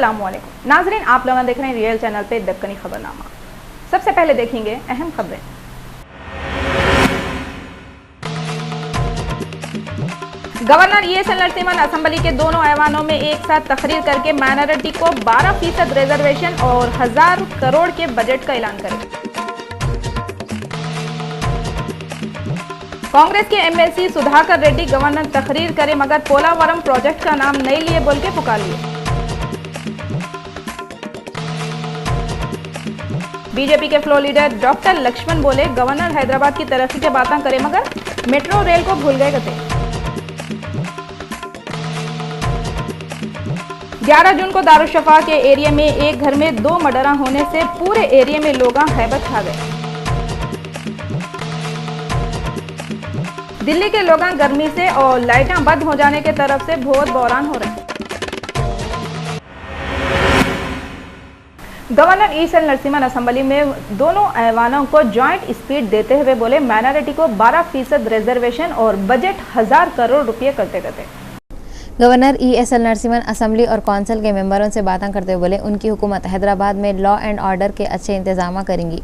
अस्सलामुअलैकुम नाजरीन, आप लोग देख रहे हैं रियल चैनल पे दक्कनी खबरनामा। सबसे पहले देखेंगे अहम खबरें। गवर्नर ESL नरसिम्हन असेंबली के दोनों ऐवानों में एक साथ तकरीर करके माइनॉरिटी को 12% रिजर्वेशन और 1000 करोड़ के बजट का ऐलान करें। कांग्रेस के MLC सुधाकर रेड्डी गवर्नर तकरीर करे मगर पोलावरम प्रोजेक्ट का नाम नहीं लिए बोल के पुकार लिए। बीजेपी के फ्लो लीडर डॉक्टर लक्ष्मण बोले गवर्नर हैदराबाद की तरक्की के बातें करे मगर मेट्रो रेल को भूल गए गते। 11 जून को दारुशफा के एरिया में एक घर में 2 मर्डर होने से पूरे एरिया में लोग हैबत खा गए। दिल्ली के लोग गर्मी से और लाइटें बंद हो जाने के तरफ से बहुत बहरान हो रहे हैं। गवर्नर ESL नरसिम्हन असेंबली में दोनों ऐवानों को जॉइंट स्पीच देते हुए बोले माइनॉरिटी को 12% रिजर्वेशन और बजट 1000 करोड़ रुपये करते करते। गवर्नर ESL नरसिम्हन असेंबली और कौंसिल के मेंबरों से बातें करते हुए बोले उनकी हुकूमत हैदराबाद में लॉ एंड ऑर्डर के अच्छे इंतजाम करेंगी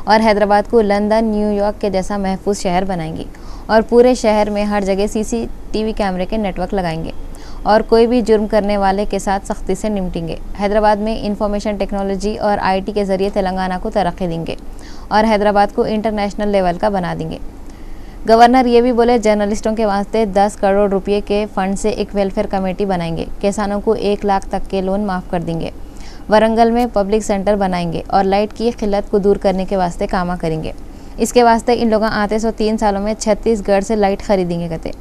और हैदराबाद को लंदन न्यूयॉर्क के जैसा महफूज शहर बनाएंगी और पूरे शहर में हर जगह CCTV कैमरे के नेटवर्क लगाएंगे और कोई भी जुर्म करने वाले के साथ सख्ती से निपटेंगे। हैदराबाद में इंफॉर्मेशन टेक्नोलॉजी और IT के ज़रिए तेलंगाना को तरक्की देंगे और हैदराबाद को इंटरनेशनल लेवल का बना देंगे। गवर्नर ये भी बोले जर्नलिस्टों के वास्ते 10 करोड़ रुपये के फंड से एक वेलफेयर कमेटी बनाएंगे, किसानों को 1 लाख तक के लोन माफ़ कर देंगे, वरंगल में पब्लिक सेंटर बनाएंगे और लाइट की किल्लत को दूर करने के वास्ते काम करेंगे। इसके वास्ते इन लोगों आते 3 सालों में छत्तीसगढ़ से लाइट खरीदेंगे कहते।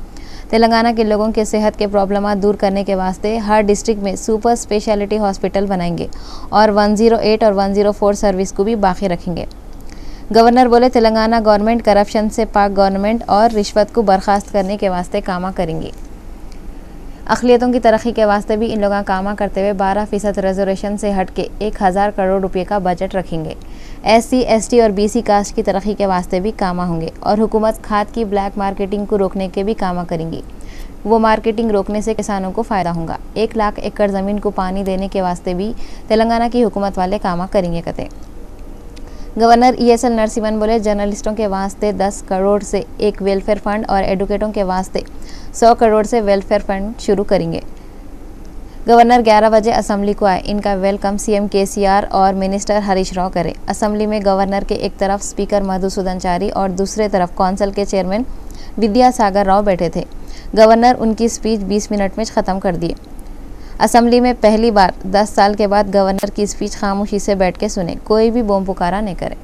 तेलंगाना के लोगों के सेहत के प्रॉब्लम दूर करने के वास्ते हर डिस्ट्रिक्ट में सुपर स्पेशलिटी हॉस्पिटल बनाएंगे और 108 और 104 सर्विस को भी बाकी रखेंगे। गवर्नर बोले तेलंगाना गवर्नमेंट करप्शन से पाक गवर्नमेंट और रिश्वत को बर्खास्त करने के वास्ते काम करेंगी। अक़लियतों की तरक्की के वास्ते भी इन लोगों काम करते हुए 12% रिजर्वेशन से हट के 1000 करोड़ रुपये का बजट रखेंगे। SC ST और BC कास्ट की तरक्की के वास्ते भी काम होंगे और हुकूमत खाद की ब्लैक मार्केटिंग को रोकने के भी काम करेंगी। वो मार्केटिंग रोकने से किसानों को फ़ायदा होगा। 1 लाख एकड़ ज़मीन को पानी देने के वास्ते भी तेलंगाना की हुकूमत वाले काम करेंगे कहते। गवर्नर ESL नरसिम्हन बोले जर्नलिस्टों के वास्ते 10 करोड़ से एक वेलफेयर फंड और एडवोकेटों के वास्ते 100 करोड़ से वेलफेयर फंड शुरू करेंगे। गवर्नर 11 बजे असेंबली को आए, इनका वेलकम CM KCR और मिनिस्टर हरीश राव करे। असेंबली में गवर्नर के एक तरफ स्पीकर मधुसूदन चारी और दूसरे तरफ कौंसिल के चेयरमैन विद्यासागर राव बैठे थे। गवर्नर उनकी स्पीच 20 मिनट में ख़त्म कर दिए। असेंबली में पहली बार 10 साल के बाद गवर्नर की स्पीच खामोशी से बैठ के सुने, कोई भी बम पुकारा नहीं करे।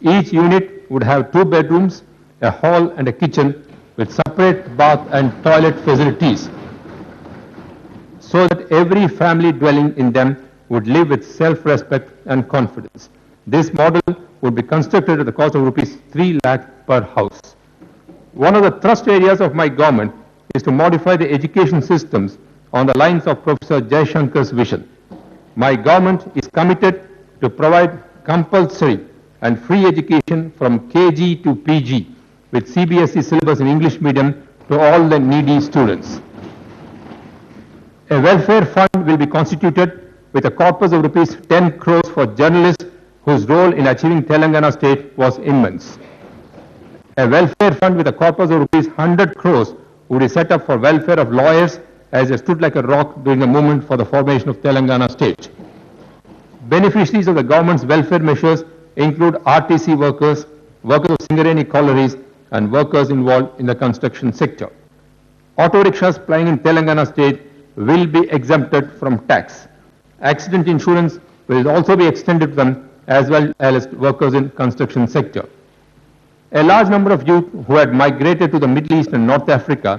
Each unit would have 2 bedrooms, a hall and a kitchen with separate bath and toilet facilities, so that every family dwelling in them would live with self-respect and confidence. This model would be constructed at the cost of rupees 3 lakh per house. One of the thrust areas of my government is to modify the education systems on the lines of Professor Jayashankar's vision. My government is committed to provide compulsory and free education from KG to PG with CBSE syllabus in English medium to all the needy students. A welfare fund will be constituted with a corpus of rupees 10 crores for journalists whose role in achieving Telangana state was immense. A welfare fund with a corpus of rupees 100 crores would be set up for welfare of lawyers as they stood like a rock during the movement for the formation of Telangana state. Beneficiaries of the government's welfare measures include RTC workers, workers of Singareni collieries and workers involved in the construction sector. Auto rickshaws plying in Telangana state will be exempted from tax. Accident insurance will also be extended to them as well as workers in construction sector. A large number of youth who had migrated to the Middle East and North Africa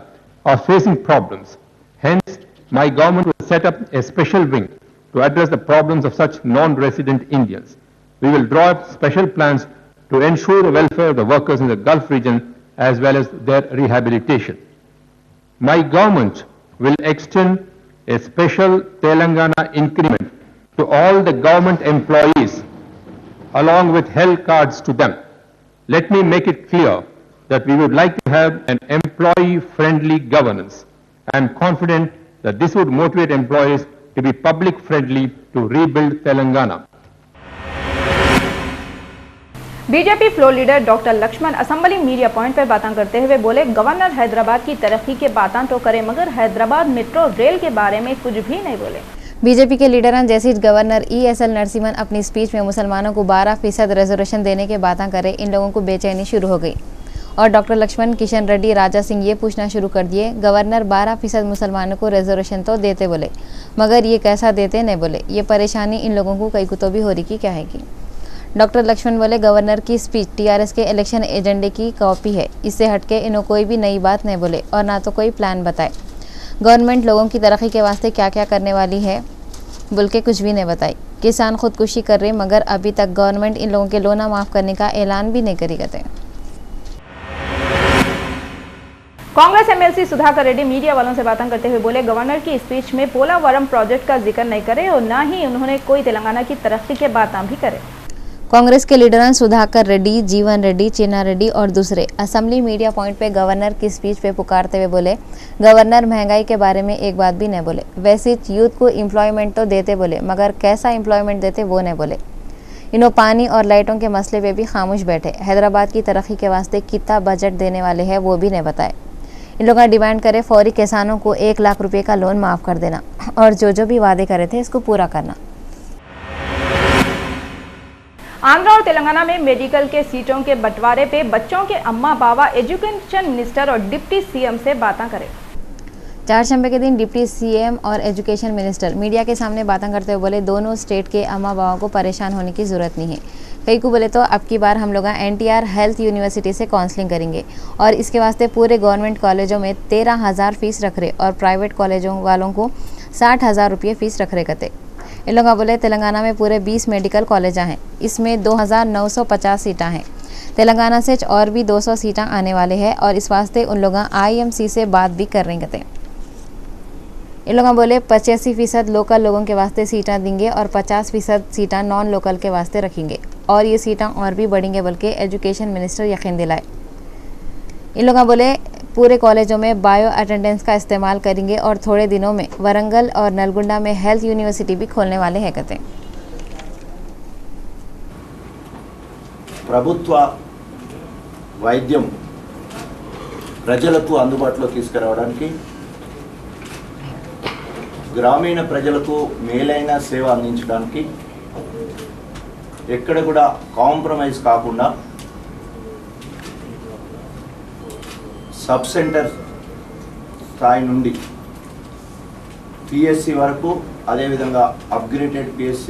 are facing problems. Hence, my government will set up a special wing to address the problems of such non-resident Indians. We will draw up special plans to ensure the welfare of the workers in the Gulf region as well as their rehabilitation. My government will extend a special Telangana increment to all the government employees along with health cards to them. Let me make it clear that we would like to have an employee-friendly governance. I am confident that this would motivate employees to be public friendly to rebuild Telangana. BJP floor leader doctor Laxman assembly media point पर बातें करते हुए बोले, governor Hyderabad की तरक्की के बातें तो करे मगर हैदराबाद मेट्रो रेल के बारे में कुछ भी नहीं बोले। बीजेपी के लीडरान जैसे गवर्नर ESL नरसिम्हन अपनी स्पीच में मुसलमानों को 12% रिजर्वेशन देने के बातें करे, इन लोगों को बेचैनी शुरू हो गई और डॉक्टर लक्ष्मण किशन रेड्डी राजा सिंह ये पूछना शुरू कर दिए, गवर्नर 12% मुसलमानों को रिजर्वेशन तो देते बोले मगर ये कैसा देते नहीं बोले। ये परेशानी इन लोगों को कई कुतो भी हो रही की क्या है कि डॉक्टर लक्ष्मण बोले, गवर्नर की स्पीच TRS के इलेक्शन एजेंडे की कॉपी है, इससे हटके इन्हों कोई भी नई बात नहीं बोले और ना तो कोई प्लान बताए। गवर्नमेंट लोगों की तरक्की के वास्ते क्या क्या करने वाली है बोल के कुछ भी नहीं बताई। किसान खुदकुशी कर रहे मगर अभी तक गवर्नमेंट इन लोगों के लोना माफ़ करने का ऐलान भी नहीं करी करते। कांग्रेस MLC सुधाकर रेड्डी मीडिया वालों से बातें करते हुए बोले, गवर्नर की स्पीच में पोलावरम प्रोजेक्ट का जिक्र नहीं करे और ना ही उन्होंने कोई तेलंगाना की तरक्की के बातें भी करे। कांग्रेस के लीडरान सुधाकर रेड्डी, जीवन रेड्डी, चिन्ना रेड्डी और दूसरे असेंबली मीडिया पॉइंट पे गवर्नर की स्पीच पे पुकारते हुए बोले, गवर्नर महंगाई के बारे में एक बात भी नहीं बोले। वैसे यूथ को एम्प्लॉयमेंट तो देते बोले मगर कैसा एम्प्लॉयमेंट देते वो नहीं बोले। इन्हों पानी और लाइटों के मसले पे भी खामोश बैठे। हैदराबाद की तरक्की के वास्ते कितना बजट देने वाले हैं वो भी नहीं बताए। इन लोग डिमांड करे फौरी किसानों को 1 लाख रुपए का लोन माफ़ कर देना और जो भी वादे करे थे इसको पूरा करना। आंध्र और तेलंगाना में मेडिकल के सीटों के बंटवारे पे बच्चों के अम्मा बाबा एजुकेशन मिनिस्टर और डिप्टी CM से बातें करें। 4 दिसंबर के दिन डिप्टी CM और एजुकेशन मिनिस्टर मीडिया के सामने बातें करते हुए बोले, दोनों स्टेट के अम्मा बाबा को परेशान होने की ज़रूरत नहीं है। कई को बोले तो अब की बार हम लोग NTR हेल्थ यूनिवर्सिटी से काउंसलिंग करेंगे और इसके वास्ते पूरे गवर्नमेंट कॉलेजों में 13,000 फीस रख रहे और प्राइवेट कॉलेजों वालों को 60,000 रुपये फीस रख रहे कहते। इन लोग बोले, तेलंगाना में पूरे 20 मेडिकल कॉलेज हैं, इसमें 2,950 सीटें हैं। तेलंगाना से और भी 200 सीटें आने वाले हैं और इस वास्ते उन लोग IMC से बात भी कर रहे कहते। इन लोग बोले 85% लोकल लोगों के वास्ते सीटें देंगे और 50% सीटें नॉन लोकल के वास्ते रखेंगे और ये सीटें और भी बढ़ेंगे बल्कि एजुकेशन मिनिस्टर यकीन दिलाए। इन लोग बोले पूरे कॉलेजों में बायो अटेंडेंस का इस्तेमाल करेंगे और थोड़े दिनों में वरंगल और नलगुंडा में हेल्थ यूनिवर्सिटी भी खोलने वाले हैं कहते। ప్రభుత్వ వైద్యం ప్రజలకు అందుబాటులో తీసుకురావడానికి గ్రామీణ ప్రజలకు మేలైన సేవ అందించడానికి ఎక్కడ కూడా కాంప్రమైజ్ కాకుండా సబ్ సెంటర్ స్థాయి నుండి PSC వరకు, అదేవిధంగా అప్గ్రేడెడ్ PSC,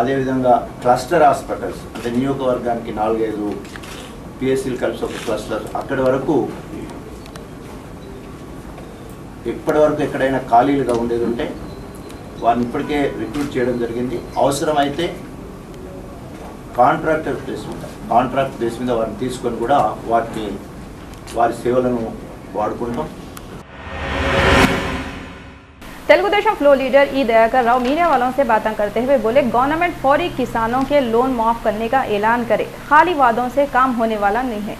అదేవిధంగా క్లస్టర్ హాస్పిటల్స్ అంటే నియోజకవర్గానికి 4-5 PSCలు కలిసి ఒక క్లస్టర్, అక్కడి వరకు ఇప్పటి వరకు ఎక్కడైనా ఖాళీలుగా ఉండేది ఉంటే వారిని ఇప్పటికే రిక్రూట్ చేయడం జరిగింది. అవసరమైతే కాంట్రాక్ట్ బేస్ మీద వారిని తీసుకొని కూడా వారి సేవలను వాడుకుంటాం. तेलुगु देशम फ्लो लीडर ई दयाकर राव मीडिया वालों से बातें करते हुए बोले, गवर्नमेंट फौरी किसानों के लोन माफ करने का ऐलान करे, खाली वादों से काम होने वाला नहीं है।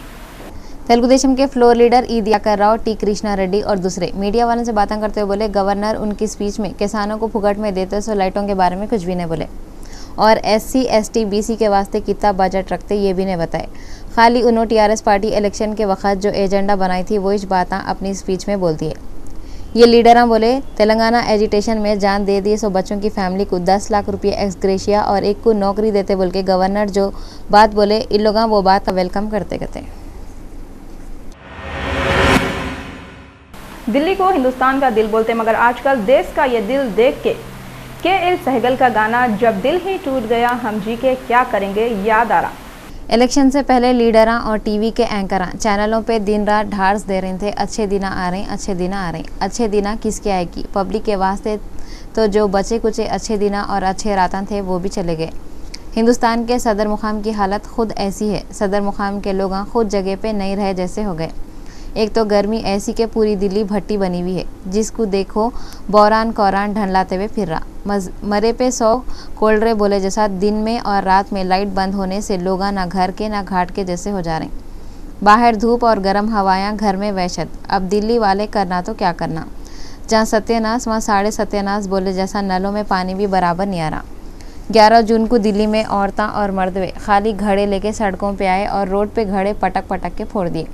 तेलुगु देशम के फ्लोर लीडर ई दयाकर राव, T कृष्णा रेड्डी और दूसरे मीडिया वालों से बातें करते हुए बोले, गवर्नर उनकी स्पीच में किसानों को फुकट में देते सो लाइटों के बारे में कुछ भी नहीं बोले और SC ST BC के वास्ते कितना बजट रखते ये भी नहीं बताए। खाली उन्होंने TRS पार्टी इलेक्शन के वक्त जो एजेंडा बनाई थी वो इस बातें अपनी स्पीच में बोलती है। ये लीडरां बोले, तेलंगाना एजिटेशन में जान दे दिए सो बच्चों की फैमिली को 10 लाख रुपये एक्स ग्रेशिया और एक को नौकरी देते बोल के गवर्नर जो बात बोले, इन लोग वो बात वेलकम करते कहते। दिल्ली को हिंदुस्तान का दिल बोलते मगर आजकल देश का ये दिल देख के KL सहगल का गाना जब दिल ही टूट गया हम जी के क्या करेंगे याद आ रहा। इलेक्शन से पहले लीडरां और टीवी के एंकरां चैनलों पे दिन रात ढार्स दे रहे थे, अच्छे दिन आ रहे हैं, अच्छे दिन आ रहे हैं। अच्छे दिन किसके आएगी? पब्लिक के वास्ते तो जो बचे कुछ अच्छे दिन और अच्छे रातां थे वो भी चले गए। हिंदुस्तान के सदर मुकाम की हालत खुद ऐसी है, सदर मुकाम के लोग खुद जगह पे नहीं रहे जैसे हो गए। एक तो गर्मी ऐसी के पूरी दिल्ली भट्टी बनी हुई है, जिसको देखो बौरान कौरान ढंडलाते हुए फिर रहा। मरे पे 100 कोल्डरे बोले जैसा दिन में और रात में लाइट बंद होने से लोग ना घर के ना घाट के जैसे हो जा रहे। बाहर धूप और गर्म हवायां, घर में वहशत। अब दिल्ली वाले करना तो क्या करना। जहाँ सत्यानाश वहाँ साढ़े सत्यानाश बोले जैसा नलों में पानी भी बराबर नहीं आ रहा। 11 जून को दिल्ली में औरतां और मर्द खाली घड़े लेके सड़कों पे आए और रोड पे घड़े पटक पटक के फोड़ दिए।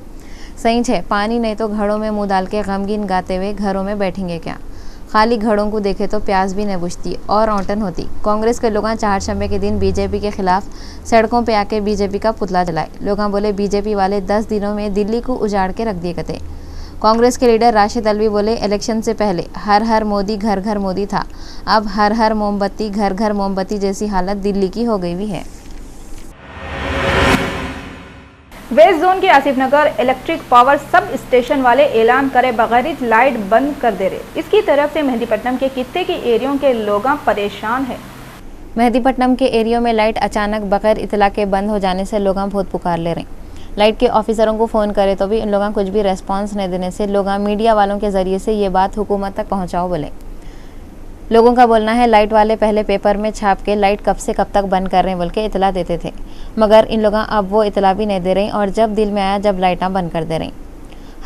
सही है, पानी नहीं तो घड़ों में मुंह डाल के गमगीन गाते हुए घरों में बैठेंगे क्या? खाली घड़ों को देखे तो प्यास भी न बुझती और औंटन होती। कांग्रेस के लोग चारशंबे के दिन बीजेपी के खिलाफ सड़कों पे आके बीजेपी का पुतला जलाए। लोग बोले बीजेपी वाले 10 दिनों में दिल्ली को उजाड़ के रख दिए कते। कांग्रेस के लीडर राशिद अलवी बोले इलेक्शन से पहले हर हर मोदी घर घर मोदी था, अब हर हर मोमबत्ती घर घर मोमबत्ती जैसी हालत दिल्ली की हो गई हुई है। वेस्ट जोन के आसिफ नगर इलेक्ट्रिक पावर सब स्टेशन वाले ऐलान करे बगैर ही लाइट बंद कर दे रहे। इसकी तरफ से मेहदीपट्टनम के कित्ते के एरियो के लोग परेशान है। मेहदीपट्टनम के एरियो में लाइट अचानक बगैर इतला के बंद हो जाने से लोग बहुत पुकार ले रहे। लाइट के ऑफिसरों को फ़ोन करे तो भी इन लोगों कुछ भी रेस्पॉन्स नहीं देने से लोग मीडिया वालों के ज़रिए से ये बात हुकूमत तक पहुँचाओ बोले। लोगों का बोलना है लाइट वाले पहले पेपर में छाप के लाइट कब से कब तक बंद कर रहे हैं बोल के इतला देते थे, मगर इन लोग अब वो इतला भी नहीं दे रहे और जब दिल में आया जब लाइटें बंद कर दे रही।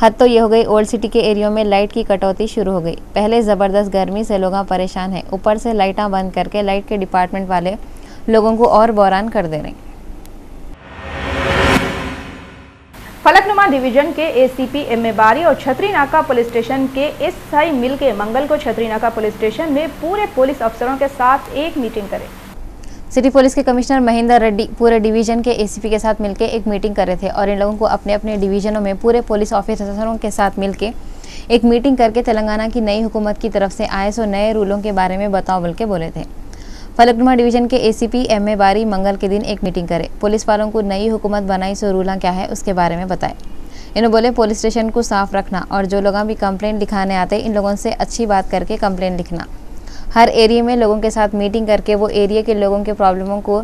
हद तो ये हो गई, ओल्ड सिटी के एरियो में लाइट की कटौती शुरू हो गई। पहले ज़बरदस्त गर्मी से लोग परेशान हैं, ऊपर से लाइटें बंद करके लाइट के डिपार्टमेंट वाले लोगों को और बहरान कर दे रहे। फलकनुमा डिवीजन के एसीपी एम ए बारी और छतरी नाका पुलिस स्टेशन के एसआई मिल के मंगल को छतरी नाका पुलिस स्टेशन में पूरे पुलिस अफसरों के साथ एक मीटिंग करे। सिटी पुलिस के कमिश्नर महेंद्र रेड्डी पूरे डिवीजन के एसीपी के साथ मिलकर एक मीटिंग कर रहे थे और इन लोगों को अपने अपने डिवीजनों में पूरे पुलिस ऑफिसरों के साथ मिलकर एक मीटिंग करके तेलंगाना की नई हुकूमत की तरफ से आए सो नए रूलों के बारे में बताओ बोल के बोले थे। फलकनुमा डिवीजन के एसीपी एम ए बारी मंगल के दिन एक मीटिंग करे, पुलिस वालों को नई हुकूमत बनाई सो रूल क्या है उसके बारे में बताए। इन्होंने बोले पुलिस स्टेशन को साफ रखना और जो लोग भी कंप्लेंट लिखाने आते इन लोगों से अच्छी बात करके कंप्लेंट लिखना। हर एरिया में लोगों के साथ मीटिंग करके वो एरिया के लोगों के प्रॉब्लमों को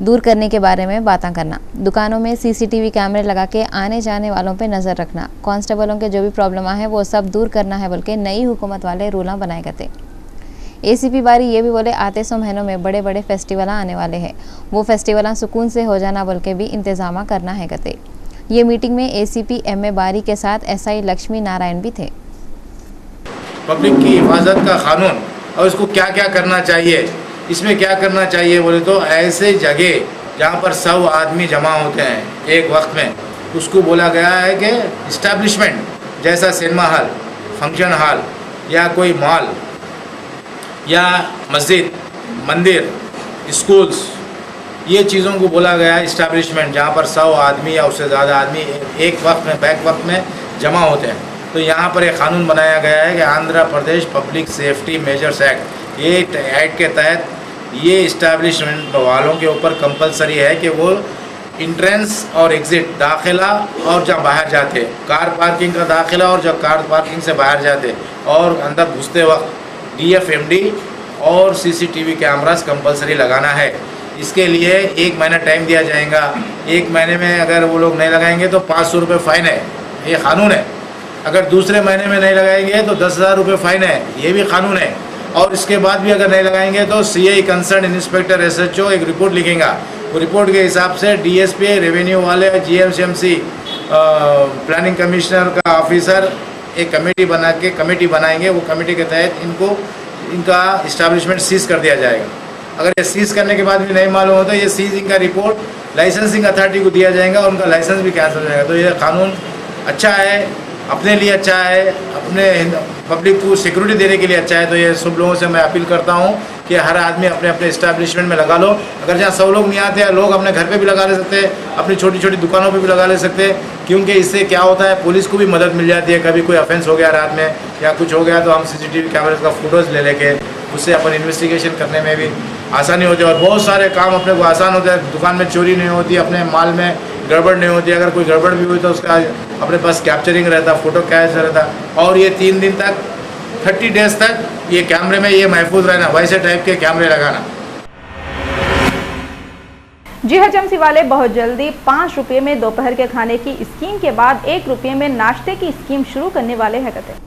दूर करने के बारे में बातें करना। दुकानों में सीसीटीवी कैमरे लगा के आने जाने वालों पे नज़र रखना। कांस्टेबलों के जो भी प्रॉब्लम है वो सब दूर करना है बोल के नई हुकूमत वाले रूल बनाए गए थे। एसीपी बारी ये भी बोले आते सौ महीनों में बड़े बड़े फेस्टिवल आने वाले हैं, वो फेस्टिवल सुकून से हो जाना बोल के भी इंतजाम करना है कहते। ये मीटिंग में एसीपी एम ए बारी के साथ एसआई लक्ष्मी नारायण भी थे। पब्लिक की हिफाजत का कानून और इसको क्या क्या करना चाहिए, इसमें क्या करना चाहिए बोले तो ऐसे जगह जहाँ पर 100 आदमी जमा होते हैं एक वक्त में, उसको बोला गया है कि इस्टेब्लिशमेंट जैसा सिनेमा हॉल, फंक्शन हॉल या कोई मॉल या मस्जिद, मंदिर, स्कूल्स, ये चीज़ों को बोला गया है इस्टेब्लिशमेंट जहाँ पर 100 आदमी या उससे ज़्यादा आदमी एक वक्त में बैक वक्त में जमा होते हैं। तो यहाँ पर एक कानून बनाया गया है कि Andhra Pradesh public safety measures act, ये एक्ट के तहत ये इस्टेब्लिशमेंट वालों के ऊपर कंपलसरी है कि वो इंट्रेंस और एग्ज़िट, दाखिला और जब बाहर जाते, कार पार्किंग का दाखिला और जब कार पार्किंग से बाहर जाते और अंदर घुसते वक्त DFMD और CCTV कैमरास कंपलसरी लगाना है। इसके लिए 1 महीना टाइम दिया जाएगा। 1 महीने में अगर वो लोग नहीं लगाएंगे तो 500 रुपये फ़ाइन है, ये कानून है। अगर दूसरे महीने में नहीं लगाएंगे तो 10,000 रुपये फ़ाइन है, ये भी कानून है। और इसके बाद भी अगर नहीं लगाएंगे तो CI कंसर्न इंस्पेक्टर SHO एक रिपोर्ट लिखेगा। वो रिपोर्ट के हिसाब से DSP, रेवेन्यू वाले, GMCMC प्लानिंग कमिश्नर का ऑफिसर एक कमेटी बनाएंगे। वो कमेटी के तहत इनका इस्टेब्लिशमेंट सीज कर दिया जाएगा। अगर ये सीज करने के बाद भी नहीं मालूम होता, ये सीजिंग का रिपोर्ट लाइसेंसिंग अथॉरिटी को दिया जाएगा और उनका लाइसेंस भी कैंसिल हो जाएगा। तो ये कानून अच्छा है, अपने लिए अच्छा है, अपने पब्लिक को सिक्योरिटी देने के लिए अच्छा है। तो ये सब लोगों से मैं अपील करता हूँ कि हर आदमी अपने अपने इस्टेब्लिशमेंट में लगा लो। अगर जहाँ 100 लोग नहीं आते हैं, लोग अपने घर पे भी लगा ले सकते हैं, अपनी छोटी छोटी दुकानों पे भी लगा ले सकते हैं, क्योंकि इससे क्या होता है पुलिस को भी मदद मिल जाती है। कभी कोई ऑफेंस हो गया रात में या कुछ हो गया तो हम CCTV कैमरे का फोटोज़ ले लेके उससे अपन इन्वेस्टिगेशन करने में भी आसानी होती है और बहुत सारे काम अपने को आसान होते हैं। दुकान में चोरी नहीं होती, अपने माल में गड़बड़ नहीं होती। अगर कोई गड़बड़ भी हुई तो उसका अपने पास कैप्चरिंग रहता, फ़ोटो कैच रहता। और ये 3 दिन तक 30 डेज तक ये कैमरे में ये महफूज रहना, वैसे टाइप के कैमरे लगाना। GHMC वाले बहुत जल्दी 5 रुपये में दोपहर के खाने की स्कीम के बाद 1 रुपये में नाश्ते की स्कीम शुरू करने वाले हैं कहते।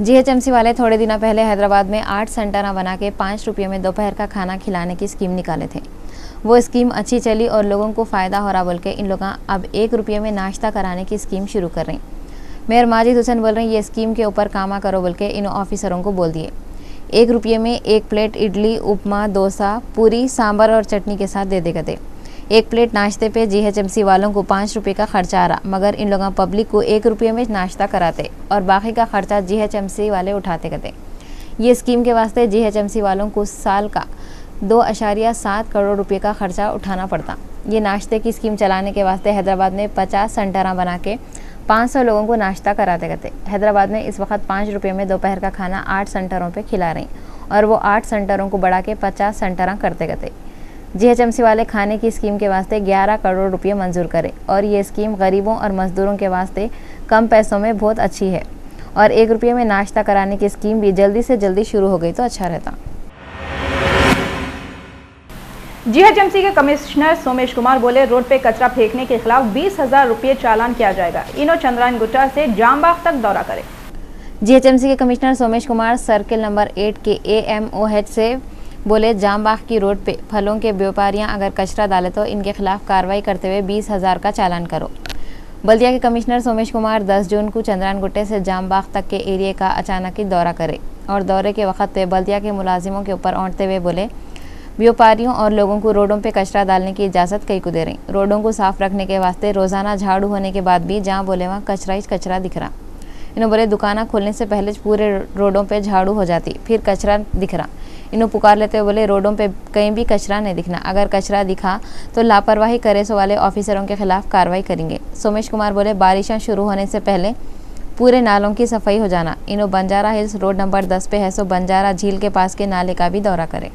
GHMC वाले थोड़े दिन पहले हैदराबाद में 8 सेंटर बना के 5 रुपये में दोपहर का खाना खिलाने की स्कीम निकाले थे। वो स्कीम अच्छी चली और लोगों को फ़ायदा हो रहा बोल के इन लोग अब 1 रुपये में नाश्ता कराने की स्कीम शुरू कर रहे हैं। मेयर माजिद हुसैन बोल रहे हैं ये स्कीम के ऊपर कामा करो बोल के इन ऑफिसरों को बोल दिए। 1 रुपये में 1 प्लेट इडली, उपमा, डोसा, पूरी, सांभर और चटनी के साथ दे देते। 1 प्लेट नाश्ते पे GHMC वालों को 5 रुपये का खर्चा आ रहा, मगर इन लोगों पब्लिक को 1 रुपये में नाश्ता कराते और बाकी का खर्चा GHMC वाले उठाते करते। ये स्कीम के वास्ते GHMC वालों को साल का 2.7 करोड़ रुपये का खर्चा उठाना पड़ता। ये नाश्ते की स्कीम चलाने के वास्ते हैदराबाद में 50 सेंटर बना के 500 लोगों को नाश्ता कराते करते। हैदराबाद में इस वक्त 5 रुपये में दोपहर का खाना 8 सेंटरों पे खिला रही और वो 8 सेंटरों को बढ़ा के 50 सेंटर करते करते। GHMC वाले खाने की स्कीम के वास्ते 11 करोड़ रुपये मंजूर करे और ये स्कीम गरीबों और मजदूरों के वास्ते कम पैसों में बहुत अच्छी है और 1 रुपये में नाश्ता कराने की स्कीम भी जल्दी से जल्दी शुरू हो गई तो अच्छा रहता। GHMC के कमिश्नर सोमेश कुमार बोले रोड पे कचरा फेंकने के खिलाफ 20,000 रुपये चालान किया जाएगा। इनो चंद्रायन गुट्टा से जामबाग तक दौरा करे। GHMC के commissioner Somesh Kumar circle number 8 के AMOH से बोले जामबाग की रोड पे फलों के व्यापारियां अगर कचरा डाले तो इनके खिलाफ कार्रवाई करते हुए 20,000 का चालान करो। बल्दिया के कमिश्नर सोमेश कुमार 10 जून को चंद्रायन गुट्टे से जामबाग तक के एरिया का अचानक ही दौरा करे और दौरे के वक्त पे बल्दिया के मुलाजिमों के ऊपर औंटते हुए बोले व्यापारियों और लोगों को रोडों पे कचरा डालने की इजाज़त कई को दे रही। रोडों को साफ रखने के वास्ते रोज़ाना झाड़ू होने के बाद भी जहाँ बोले वहाँ कचरा ही कचरा दिख रहा। इन्होंने बोले दुकाना खोलने से पहले पूरे रोडों पे झाड़ू हो जाती, फिर कचरा दिख रहा। इन्होंने पुकार लेते हुए बोले रोडों पे कहीं भी कचरा नहीं दिखना, अगर कचरा दिखा तो लापरवाही करे सो वाले ऑफिसरों के खिलाफ कार्रवाई करेंगे। सोमेश कुमार बोले बारिशें शुरू होने से पहले पूरे नालों की सफाई हो जाना। इन्होंने बंजारा हिल्स रोड नंबर 10 पे है सो बंजारा झील के पास के नाले का भी दौरा करे।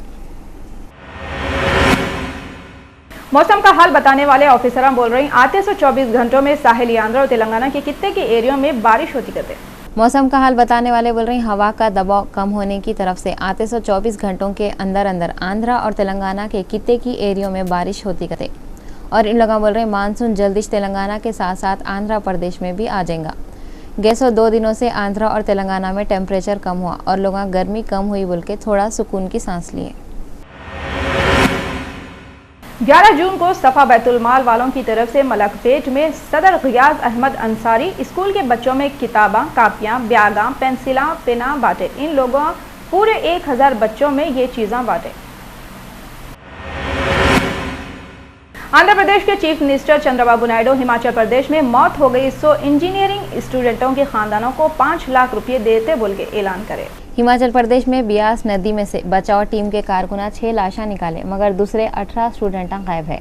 मौसम का हाल बताने वाले ऑफिसर बोल रही आते 24 घंटों में साहिली आंध्र और तेलंगाना के कितने के एरिया में बारिश होती करते। मौसम का हाल बताने वाले बोल रही हवा का दबाव कम होने की तरफ से आते 24 घंटों के अंदर अंदर आंध्रा और तेलंगाना के कितने की एरिया में बारिश होती करते और इन लोग बोल रहे मानसून जल्दी तेलंगाना के साथ साथ आंध्र प्रदेश में भी आ जाएगा। गैसों 2 दिनों से आंध्रा और तेलंगाना में टेम्परेचर कम हुआ और लोग गर्मी कम हुई बोल के थोड़ा सुकून की सांस लिए। 11 जून को सफा बैतुल माल वालों की तरफ से मलकपेट में सदर गियाज अहमद अंसारी स्कूल के बच्चों में किताबा, कापियां, ब्यागा, पेंसिला, पेना बांटे। इन लोगों पूरे 1000 बच्चों में ये चीज़ें बांटे। आंध्र प्रदेश के चीफ मिनिस्टर चंद्रबाबू नायडू हिमाचल प्रदेश में मौत हो गई सो इंजीनियरिंग स्टूडेंटों के खानदानों को 5 लाख रुपये देते बोल के ऐलान करे। हिमाचल प्रदेश में ब्यास नदी में से बचाव टीम के कारकुना 6 लाशें निकाले मगर दूसरे 18 स्टूडेंट गायब है।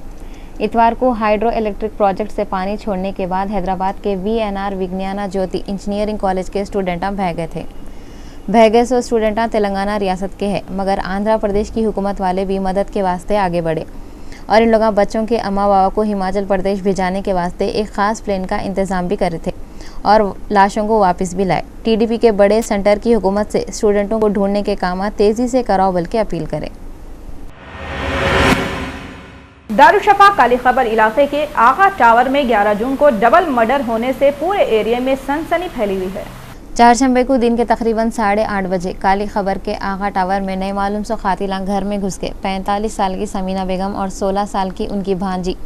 इतवार को हाइड्रो इलेक्ट्रिक प्रोजेक्ट से पानी छोड़ने के बाद हैदराबाद के VNR विज्ञाना ज्योति इंजीनियरिंग कॉलेज के स्टूडेंट बह गए थे। बह गए सो स्टूडेंट तेलंगाना रियासत के हैं मगर आंध्र प्रदेश की हुकूमत वाले भी मदद के वास्ते आगे बढ़े और इन लोगों बच्चों के अम्मा बाबा को हिमाचल प्रदेश भिजाने के वास्ते एक खास प्लेन का इंतजाम भी करे थे और लाशों को वापस भी लाए। TDP के बड़े सेंटर की हुकूमत से स्टूडेंटों को ढूंढने के काम तेजी से कराओ बल्कि अपील करे। दारुशफा काली खबर इलाके के आगा टावर में 11 जून को डबल मर्डर होने से पूरे एरिया में सनसनी फैली हुई है। चारशंबे को दिन के तकरीबन 8:30 बजे काली खबर के आगा टावर में नए मालूम सो खातिलां घर में घुस के 45 साल की समीना बेगम और 16 साल की उनकी भांजी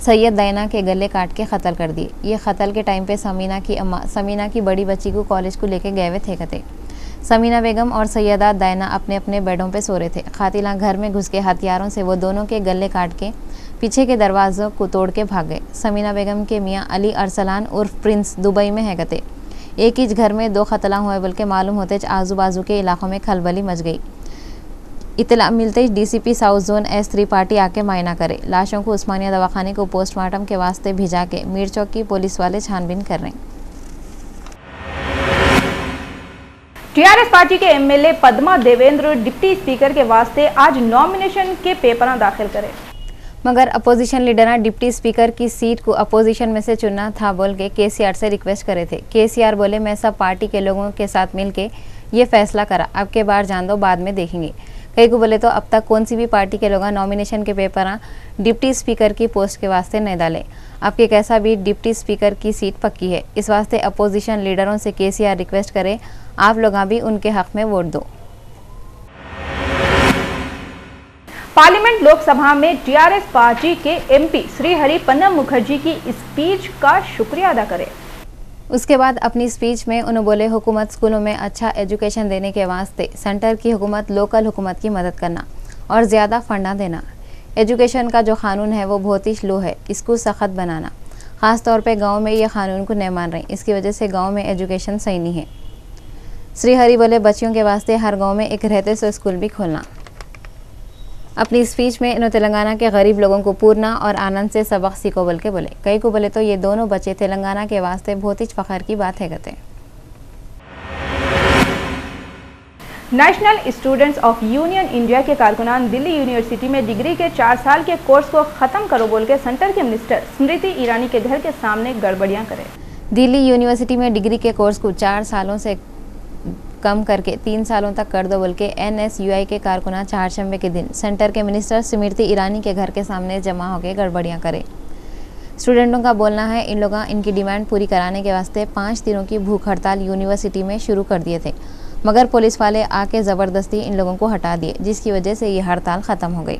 सैयद दैना के गले काट के कत्ल कर दिए। ये कत्ल के टाइम पे समीना की अम्मा समीना की बड़ी बच्ची को कॉलेज को लेके गए हुए थे। समीना बेगम और सैयदा दैना अपने अपने बेडों पे सो रहे थे। खातिलां घर में घुस के हथियारों से वो दोनों के गले काट के पीछे के दरवाजों को तोड़ के भाग गए। समीना बेगम के मियाँ अली अरसलान उर्फ प्रिंस दुबई में है गते। एक ही घर में 2 कत्ला हुए बल्कि मालूम होते आजू बाजू के इलाकों में खलबली मच गई। इतला मिलते ही DCP south zone S3 party आके मायना करे। लाशों को उस्मानिया दवाखाने को पोस्टमार्टम के वास्ते भिजा के मीर चौक की पुलिस वाले छानबीन कर रहे हैं। TRS पार्टी के MLA Padma Devendra deputy speaker के वास्ते आज नॉमिनेशन के पेपर दाखिल करे मगर अपोजिशन लीडर डिप्टी स्पीकर की सीट को अपोजिशन में से चुनना था बोल के KCR से रिक्वेस्ट करे थे। KCR बोले मैं सब पार्टी के लोगों के साथ मिलके ये फैसला करा, अब के बार जान दो बाद में देखेंगे। कई को बोले तो अब तक कौन सी भी पार्टी के लोग नॉमिनेशन के पेपर डिप्टी स्पीकर की पोस्ट के वास्ते नहीं डाले। अब के कैसा भी डिप्टी स्पीकर की सीट पक्की है, इस वास्ते अपोजिशन लीडरों से KCR रिक्वेस्ट करे आप लोग भी उनके हक में वोट दो। पार्लियामेंट लोकसभा में TRS पार्टी के MP श्री हरि पन्ना मुखर्जी की स्पीच का शुक्रिया अदा करे। उसके बाद अपनी स्पीच में उन्होंने बोले हुकूमत स्कूलों में अच्छा एजुकेशन देने के वास्ते सेंटर की हुकूमत लोकल हुकूमत की मदद करना और ज़्यादा फंडा देना। एजुकेशन का जो कानून है वो बहुत ही स्लो है, इसको सख्त बनाना। ख़ास तौर पे गांव में ये कानून को नहीं मान रहे, इसकी वजह से गांव में एजुकेशन सही नहीं है। श्री हरि बोले बच्चियों के वास्ते हर गांव में एक रहते सो स्कूल भी खोलना। अपनी स्पीच में इन्होंने तेलंगाना के गरीब लोगों को पूर्णा और आनंद से सबक सीखो बोल के बोले। कई को बोले तो ये दोनों बच्चे तेलंगाना के वास्ते बहुत ही फ़ख्र की बात है कहते। National students of union India के कारकुनान दिल्ली यूनिवर्सिटी में डिग्री के 4 साल के कोर्स को ख़त्म करो बोल के सेंटर के मिनिस्टर स्मृति ईरानी के घर के सामने गड़बड़ियां करे। दिल्ली यूनिवर्सिटी में डिग्री के कोर्स को 4 सालों से कम करके 3 सालों तक कर दो बोल के NSUI के कारकुनान चारशंबे के दिन सेंटर के मिनिस्टर स्मृति ईरानी के घर के सामने जमा होकर गड़बड़ियां करे। स्टूडेंटों का बोलना है इन लोग इनकी डिमांड पूरी कराने के वास्ते 5 दिनों की भूख हड़ताल यूनिवर्सिटी में शुरू कर दिए थे, मगर पुलिस वाले आके ज़बरदस्ती इन लोगों को हटा दिए, जिसकी वजह से ये हड़ताल ख़त्म हो गई।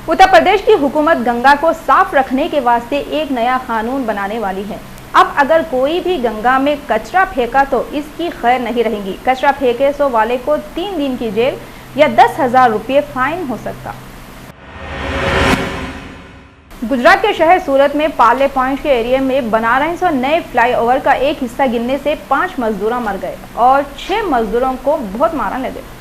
उत्तर प्रदेश की हुकूमत गंगा को साफ रखने के वास्ते एक नया कानून बनाने वाली है। अब अगर कोई भी गंगा में कचरा फेंका तो इसकी खैर नहीं रहेगी। कचरा फेंके सो वाले को 3 दिन की जेल या 10,000 रुपये फाइन हो सकता। गुजरात के शहर सूरत में पार्ले पॉइंट के एरिया में बना रहे सो नए फ्लाईओवर का एक हिस्सा गिरने से 5 मजदूर मर गए और 6 मजदूरों को बहुत मारा लगे।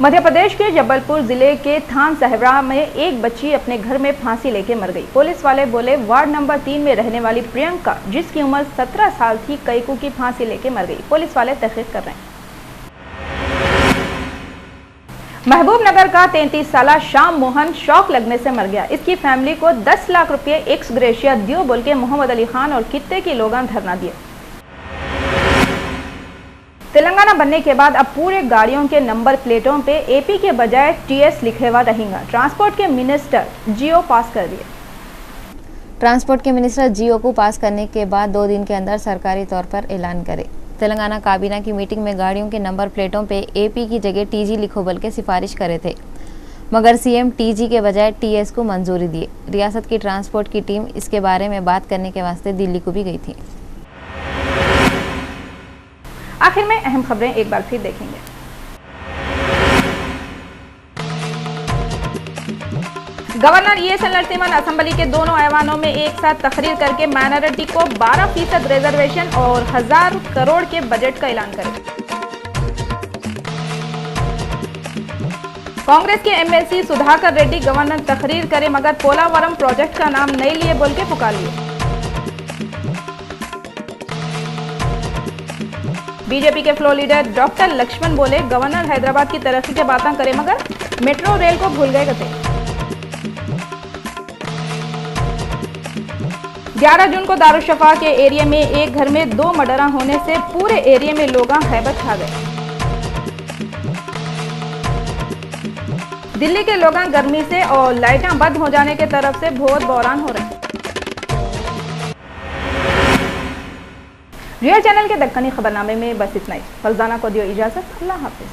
मध्य प्रदेश के जबलपुर जिले के थान सहबरा में एक बच्ची अपने घर में फांसी लेके मर गई। पुलिस वाले बोले वार्ड नंबर 3 में रहने वाली प्रियंका, जिसकी उम्र 17 साल थी, कैकू की फांसी लेके मर गई। पुलिस वाले तहकीक कर रहे हैं। महबूबनगर का 33 साला श्याम मोहन शौक लगने से मर गया। इसकी फैमिली को 10 लाख रुपये एक्स ग्रेशिया दियो बोल के मोहम्मद अली खान और कित्ते की लोग धरना दिए। तेलंगाना बनने के बाद अब पूरे गाड़ियों के नंबर प्लेटों पे AP के बजाय TS लिखे हुआ रहेगा। ट्रांसपोर्ट के मिनिस्टर जियो पास कर दिए। ट्रांसपोर्ट के मिनिस्टर जियो को पास करने के बाद 2 दिन के अंदर सरकारी तौर पर ऐलान करे। तेलंगाना काबीना की मीटिंग में गाड़ियों के नंबर प्लेटों पे AP की जगह TG लिखो बोल के सिफारिश करे थे, मगर CM TG के बजाय TS को मंजूरी दिए। रियासत की ट्रांसपोर्ट की टीम इसके बारे में बात करने के वास्ते दिल्ली को भी गई थी। आखिर में अहम खबरें एक बार फिर देखेंगे। गवर्नर ESL नरसिम्हन असेंबली के दोनों ऐवानों में एक साथ तकरीर करके माइनॉरिटी को 12% रिजर्वेशन और 1000 करोड़ के बजट का ऐलान करें। कांग्रेस के MLC सुधाकर रेड्डी गवर्नर तकरीर करे मगर पोलावरम प्रोजेक्ट का नाम नहीं लिए बोल के पुकार लिए। बीजेपी के फ्लोर लीडर डॉक्टर लक्ष्मण बोले गवर्नर हैदराबाद की तरक्की की बातें करे मगर मेट्रो रेल को भूल गए कहते। 11 जून को दारुशफा के एरिया में एक घर में 2 मर्डर होने से पूरे एरिया में लोग हैबत खा गए। दिल्ली के लोग गर्मी से और लाइटें बंद हो जाने के तरफ से बहुत बहरान हो रहे हैं। रियल चैनल के दक्कनी खबरनामे में बस इतना ही। फरजाना को दियो इजाजत। अल्लाह हाफिज।